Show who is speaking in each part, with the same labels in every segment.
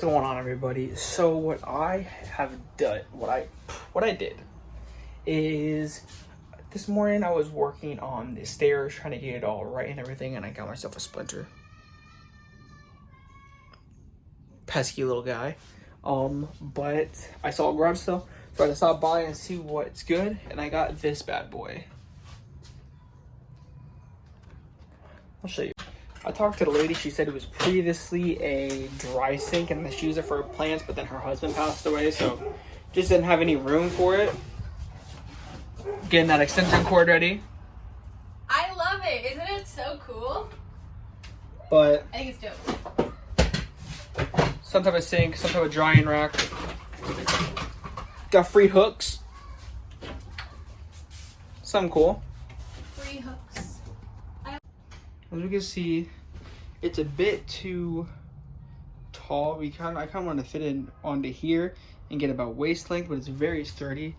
Speaker 1: What's going on, everybody? So what I have done, what I did is this morning I was working on the stairs, trying to get it all right and everything, and I got myself a splinter. Pesky little guy. But I saw a garage sale, so I had to stop by and see what's good, and I got this bad boy. I'll show you. I talked to the lady. She said it was previously a dry sink and she used it for her plants, but then her husband passed away, so just didn't have any room for it. Getting that extension cord ready.
Speaker 2: I love it. Isn't it so cool?
Speaker 1: But
Speaker 2: I think it's dope.
Speaker 1: some type of sink, some type of drying rack. Got free hooks. Something cool.
Speaker 2: Free hooks.
Speaker 1: As you can see, it's a bit too tall. I kind of want to fit it onto here and get about waist length, but it's very sturdy.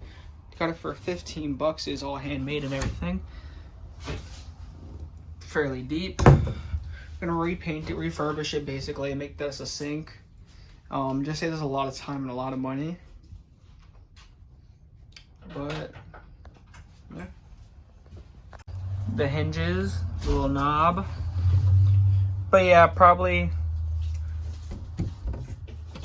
Speaker 1: Got it for 15 bucks. It's all handmade and everything. Fairly deep. Gonna repaint it, refurbish it basically, and make this a sink. Just say there's a lot of time and a lot of money. But yeah. The hinges, the little knob. But yeah, probably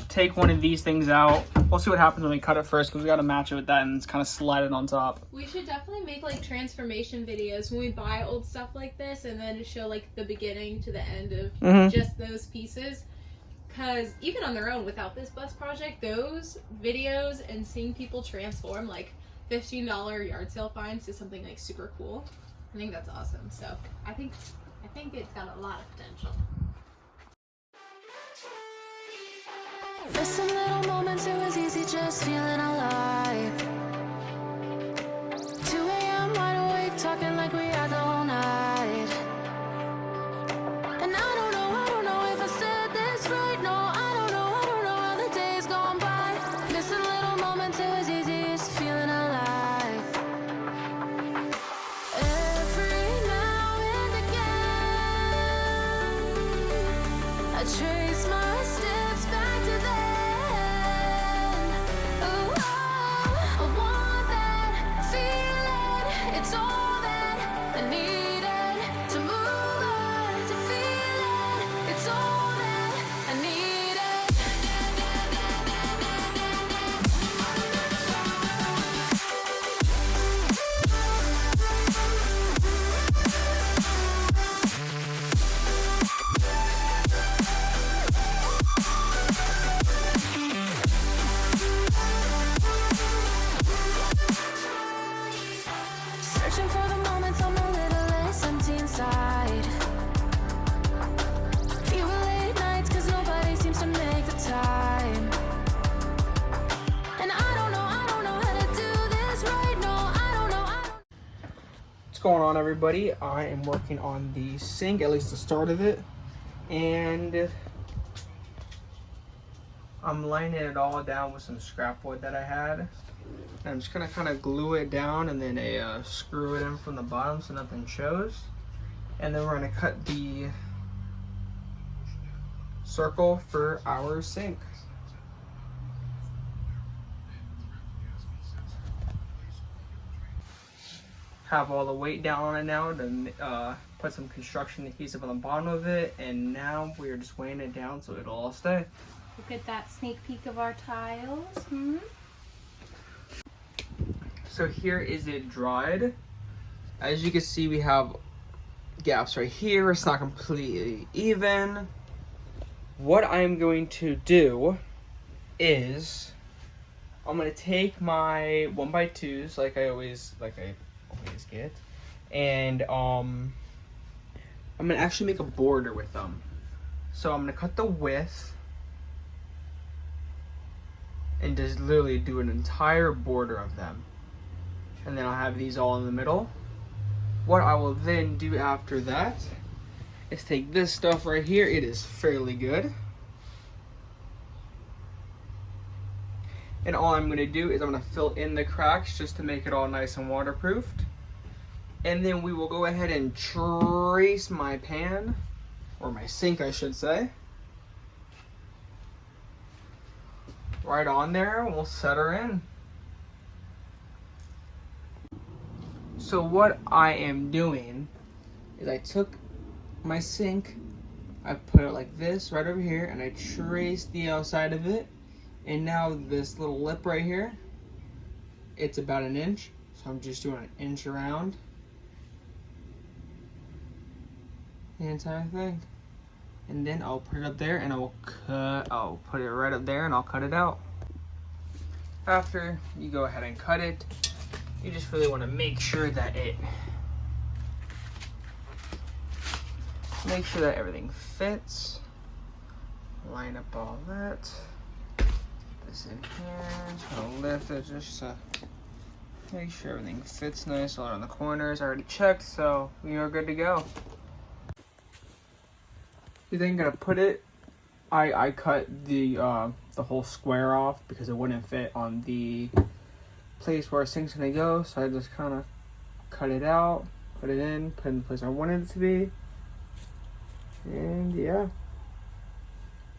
Speaker 1: take one of these things out. We'll see what happens when we cut it first, because we got to match it with that and it's kind of slide it on top.
Speaker 2: We should definitely make like transformation videos when we buy old stuff like this, and then show like the beginning to the end of just those pieces. Because even on their own, without this bus project, those videos and seeing people transform like $15 yard sale finds to something like super cool, I think that's awesome. So I think it's got a lot of potential.
Speaker 3: Missing little moments, it was easy just feeling alive. 2 a.m. wide awake, talking like we had the whole night. And I don't know if I said this right. No, I don't know how the days gone by. Missing little moments, it was easy just feeling alive. Every now and again, I trace my steps back to then. Oh, I want that feeling. It's all that I needed to move on, to feel it. It's all that I needed. Searching for the moments I'm a little less empty inside. Fewer late nights, cause nobody seems to make the time. And I don't know how to do this right. No, I don't know.
Speaker 1: What's going on, everybody? I am working on the sink, at least the start of it. And I'm lining it all down with some scrap wood that I had. And I'm just gonna kind of glue it down and then screw it in from the bottom so nothing shows. And then we're gonna cut the circle for our sink. Have all the weight down on it now to put some construction adhesive on the bottom of it, and now we're just weighing it down so it'll all stay.
Speaker 2: Look at that sneak peek of our tiles.
Speaker 1: So here is it dried. As you can see, we have gaps right here. It's not completely even. What I'm going to do is I'm going to take my 1x2s like I always get, and I'm going to actually make a border with them. So I'm going to cut the width and just literally do an entire border of them. And then I'll have these all in the middle. What I will then do after that is take this stuff right here. It is fairly good. And all I'm going to do is I'm going to fill in the cracks just to make it all nice and waterproofed. And then we will go ahead and trace my pan, or my sink I should say. right on there and we'll set her in. So what I am doing is I took my sink, I put it like this right over here, and I traced the outside of it. And now this little lip right here, it's about 1 inch. So I'm just doing 1 inch around the entire thing. And then I'll put it up there and I'll put it right up there and I'll cut it out. After you go ahead and cut it, you just really want to make sure that everything fits. Line up all that. This in here, just gonna lift it just to make sure everything fits nice all around the corners. I already checked, so we are good to go. You're then gonna put it. I cut the whole square off because it wouldn't fit on the place where our sink's gonna go. So I just kind of cut it out, put it in the place I wanted it to be, and yeah,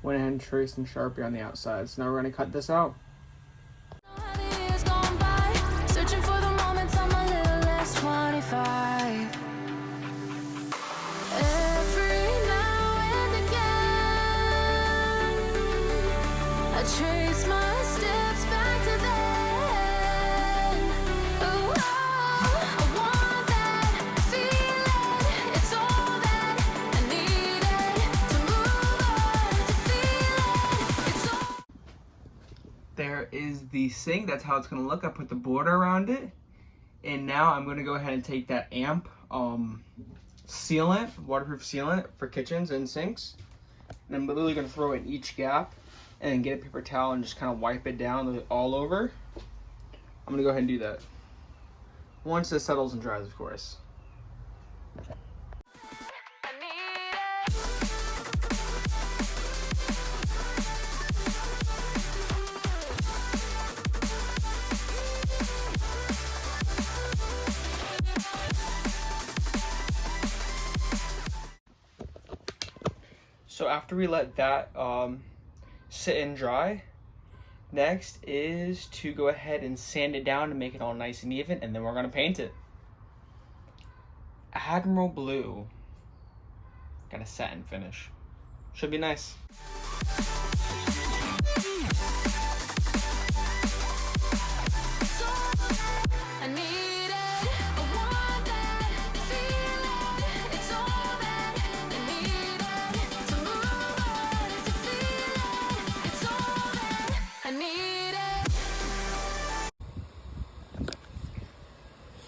Speaker 1: went ahead and traced and Sharpie on the outside. So now we're gonna cut this out.
Speaker 3: Searching for the moments I'm a little less 25. Every now and again, I trace my steps back to then. Ooh, I want that feeling. It's all that I needed to move on, to feel it. It's all.
Speaker 1: There is the sink. That's how it's gonna look. I put the border around it, and now I'm gonna go ahead and take that amp sealant, waterproof sealant for kitchens and sinks, and I'm literally gonna throw it in each gap, and then get a paper towel and just kind of wipe it down all over. I'm gonna go ahead and do that once it settles and dries, of course. So after we let that sit and dry, next is to go ahead and sand it down to make it all nice and even, and then we're gonna paint it. Admiral Blue. Got a satin finish. Should be nice.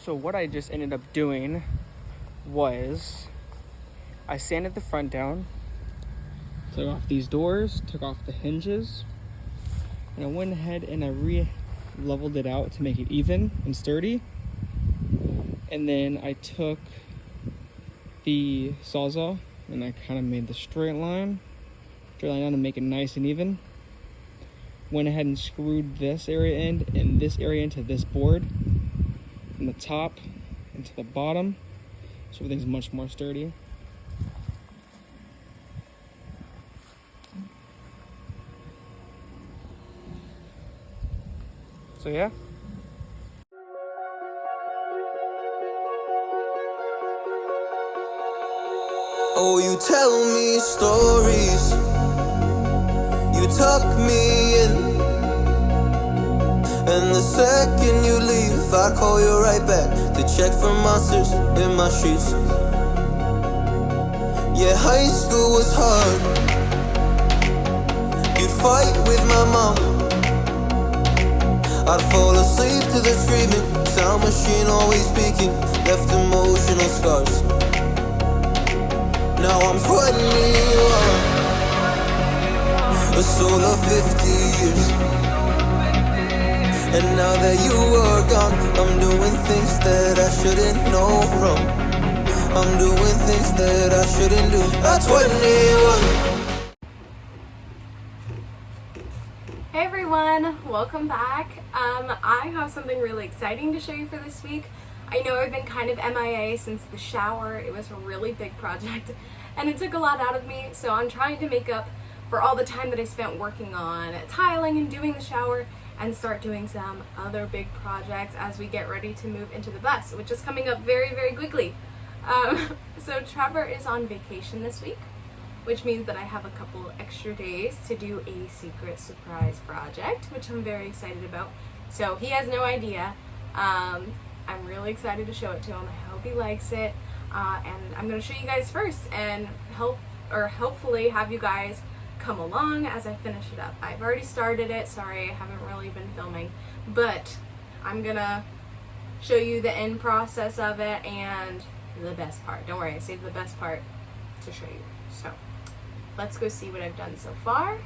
Speaker 1: So what I just ended up doing was I sanded the front down, took off these doors, took off the hinges, and I went ahead and I re-leveled it out to make it even and sturdy. And then I took the Sawzall and I kind of made the straight line down to make it nice and even. Went ahead and screwed this area in and this area into this board, from the top into the bottom, so everything's much more sturdy. So yeah.
Speaker 4: Oh, you tell me stories, you tuck me in, and the second you leave, I call you right back to check for monsters in my streets. Yeah, high school was hard. You'd fight with my mom, I'd fall asleep to the screaming, sound machine always speaking, left emotional scars. Now I'm 21, a soul of 50 years. And now that you are gone, I'm doing things that I shouldn't know from. I'm doing things that I shouldn't do. At 21.
Speaker 5: Hey everyone, welcome back. I have something really exciting to show you for this week. I know I've been kind of MIA since the shower. It was a really big project and it took a lot out of me, so I'm trying to make up for all the time that I spent working on tiling and doing the shower, and start doing some other big projects as we get ready to move into the bus, which is coming up very, very quickly. So Trevor is on vacation this week, which means that I have a couple extra days to do a secret surprise project, which I'm very excited about. So he has no idea. I'm really excited to show it to him. I hope he likes it. And I'm going to show you guys first and hopefully have you guys come along as I finish it up. I've already started it. Sorry, I haven't really been filming, but I'm going to show you the end process of it and the best part. Don't worry, I saved the best part to show you. So let's go see what I've done so far,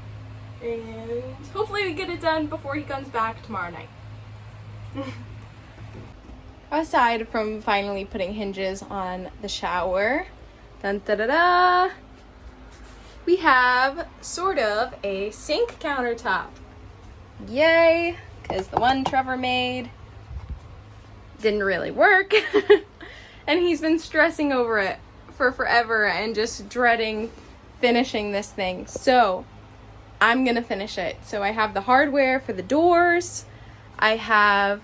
Speaker 5: and hopefully we get it done before he comes back tomorrow night. Aside from finally putting hinges on the shower, dun da da da, we have sort of a sink countertop. Yay, because the one Trevor made didn't really work. And he's been stressing over it for forever and just dreading finishing this thing. So I'm gonna finish it. So I have the hardware for the doors, I have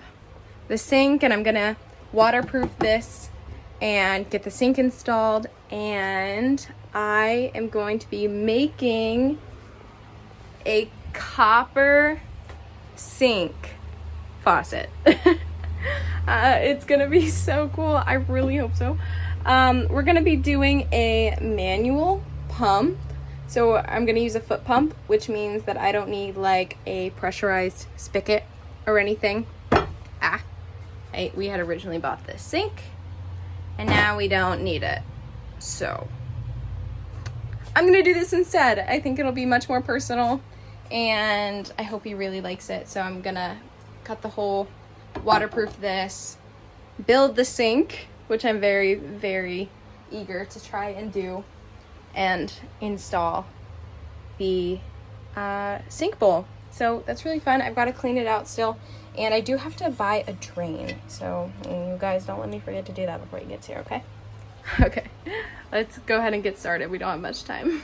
Speaker 5: the sink, and I'm gonna waterproof this and get the sink installed, and I am going to be making a copper sink faucet. It's gonna be so cool. I really hope so. We're gonna be doing a manual pump. So I'm gonna use a foot pump, which means that I don't need like a pressurized spigot or anything. We had originally bought this sink and now we don't need it. So I'm gonna do this instead. I think it'll be much more personal and I hope he really likes it. So I'm gonna cut the hole, waterproof this, build the sink, which I'm very, very eager to try and do, and install the sink bowl. So that's really fun. I've got to clean it out still, and I do have to buy a drain. So you guys don't let me forget to do that before he gets here, okay? Okay, let's go ahead and get started. We don't have much time.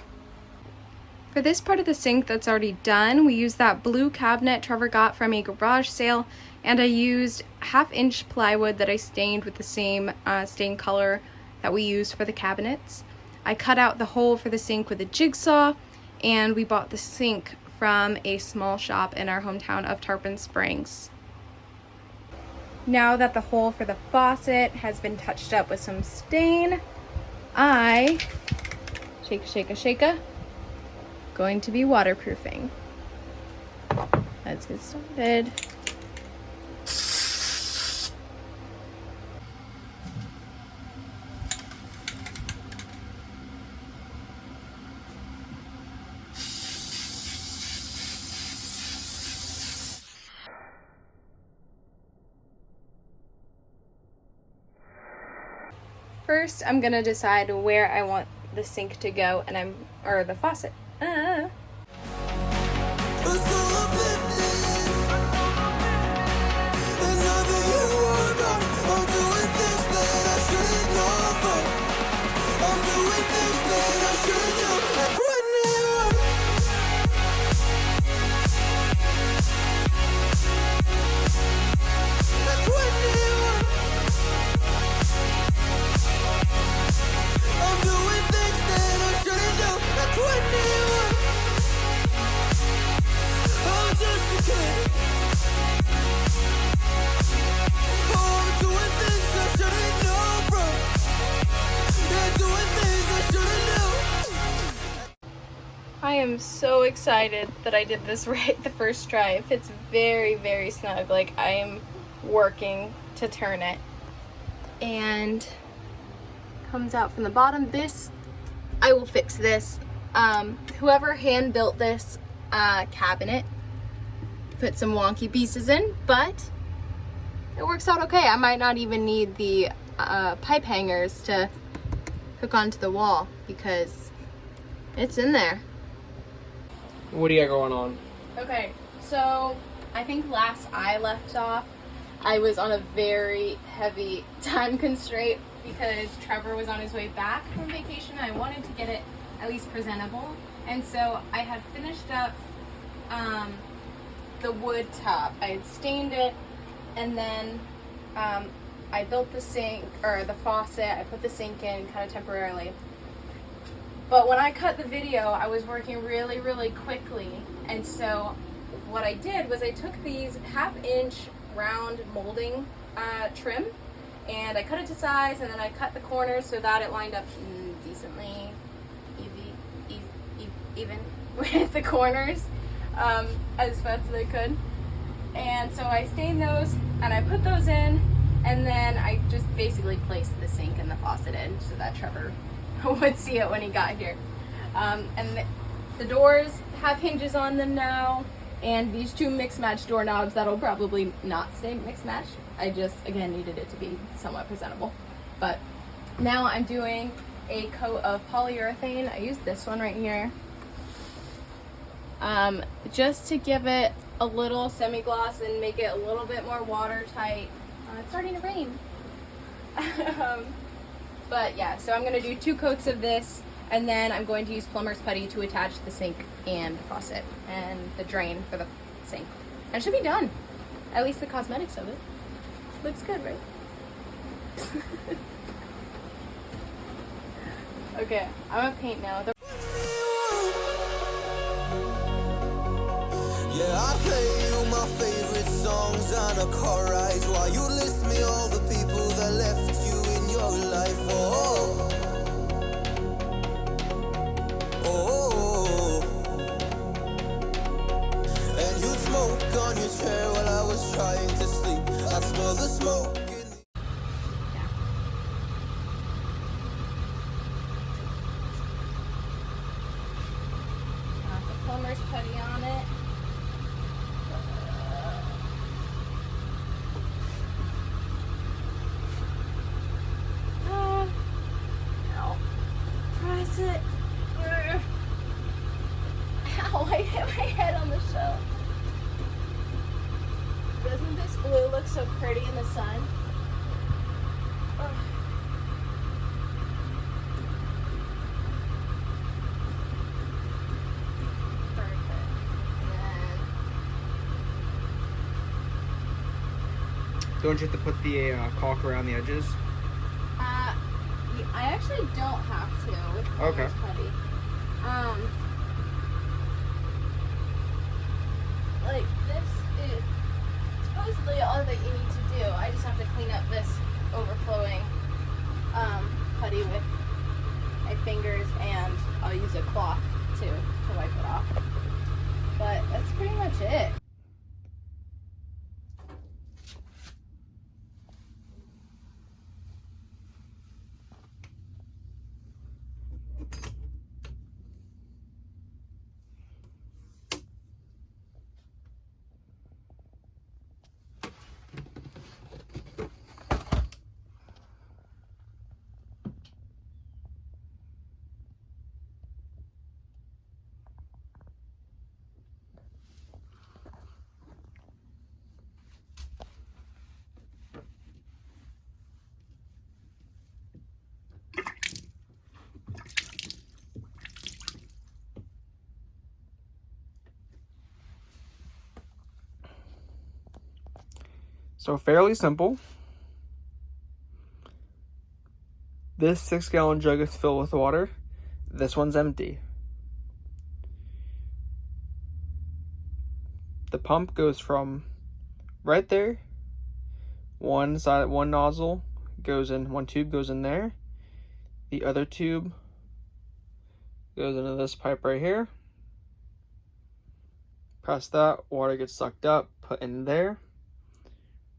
Speaker 5: For this part of the sink that's already done, we used that blue cabinet Trevor got from a garage sale, and I used 1/2-inch plywood that I stained with the same stain color that we used for the cabinets. I cut out the hole for the sink with a jigsaw, and we bought the sink from a small shop in our hometown of Tarpon Springs. Now that the hole for the faucet has been touched up with some stain, I shake going to be waterproofing. Let's get started. First, I'm gonna decide where I want the sink to go, and or the faucet. I am so excited that I did this right the first try. It fits very, very snug. Like, I am working to turn it. And comes out from the bottom. This, I will fix this. Whoever hand built this cabinet put some wonky pieces in, but it works out okay. I might not even need the pipe hangers to hook onto the wall because it's in there.
Speaker 1: What do you got going on?
Speaker 5: Okay, so I think last I left off, I was on a very heavy time constraint because Trevor was on his way back from vacation. I wanted to get it at least presentable, And so I had finished up the wood top. I had stained it, and then I built the sink, or the faucet. I put the sink in kind of temporarily. But when I cut the video, I was working really, really quickly. And so what I did was I took these 1/2-inch round molding trim, and I cut it to size, and then I cut the corners so that it lined up decently even with the corners as fast as I could. And so I stained those, and I put those in, and then I just basically placed the sink and the faucet in so that Trevor would see it when he got here. And the doors have hinges on them now, and these 2 mix-match doorknobs that'll probably not stay mix-match. I just, again, needed it to be somewhat presentable. But now I'm doing a coat of polyurethane. I use this one right here. Just to give it a little semi-gloss and make it a little bit more watertight. It's starting to rain. But yeah, so I'm going to do 2 coats of this, and then I'm going to use plumber's putty to attach the sink and the faucet and the drain for the sink. And it should be done. At least the cosmetics of it. Looks good, right? Okay, I'm gonna paint now.
Speaker 4: Yeah, I play you my favorite songs on a car ride while you list me all the people that left you in your life. Oh, oh, and you smoke on your chair while I was trying to sleep. I smell the smoke.
Speaker 5: Plumber's putty on it. Ow. Press it. Ow, I hit my head on the shelf. Doesn't this blue look so pretty in the sun? Ugh.
Speaker 1: Don't you have to put the caulk around the edges?
Speaker 5: I actually don't have to with plumber's putty. Like this is supposedly all that you need to do. I just have to clean up this overflowing putty with my fingers, and I'll use a cloth too to wipe it off. But that's pretty much it.
Speaker 1: So fairly simple. This 6-gallon jug is filled with water. This one's empty. The pump goes from right there. One nozzle goes in, one tube goes in there. The other tube goes into this pipe right here. Press that, water gets sucked up, put in there.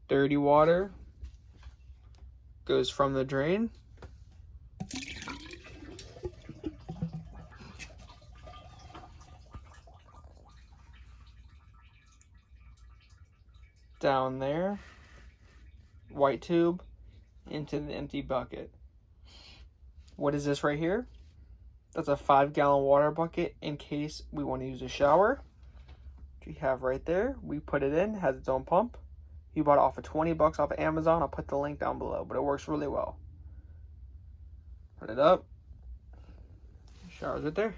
Speaker 1: Dirty water goes from the drain down there, white tube, into the empty bucket. What is this right here? That's a 5-gallon water bucket in case we want to use a shower. Which we have right there. We put it in, has its own pump. You bought it off of 20 bucks off of Amazon. I'll put the link down below, but it works really well. Put it up. Shower's right there.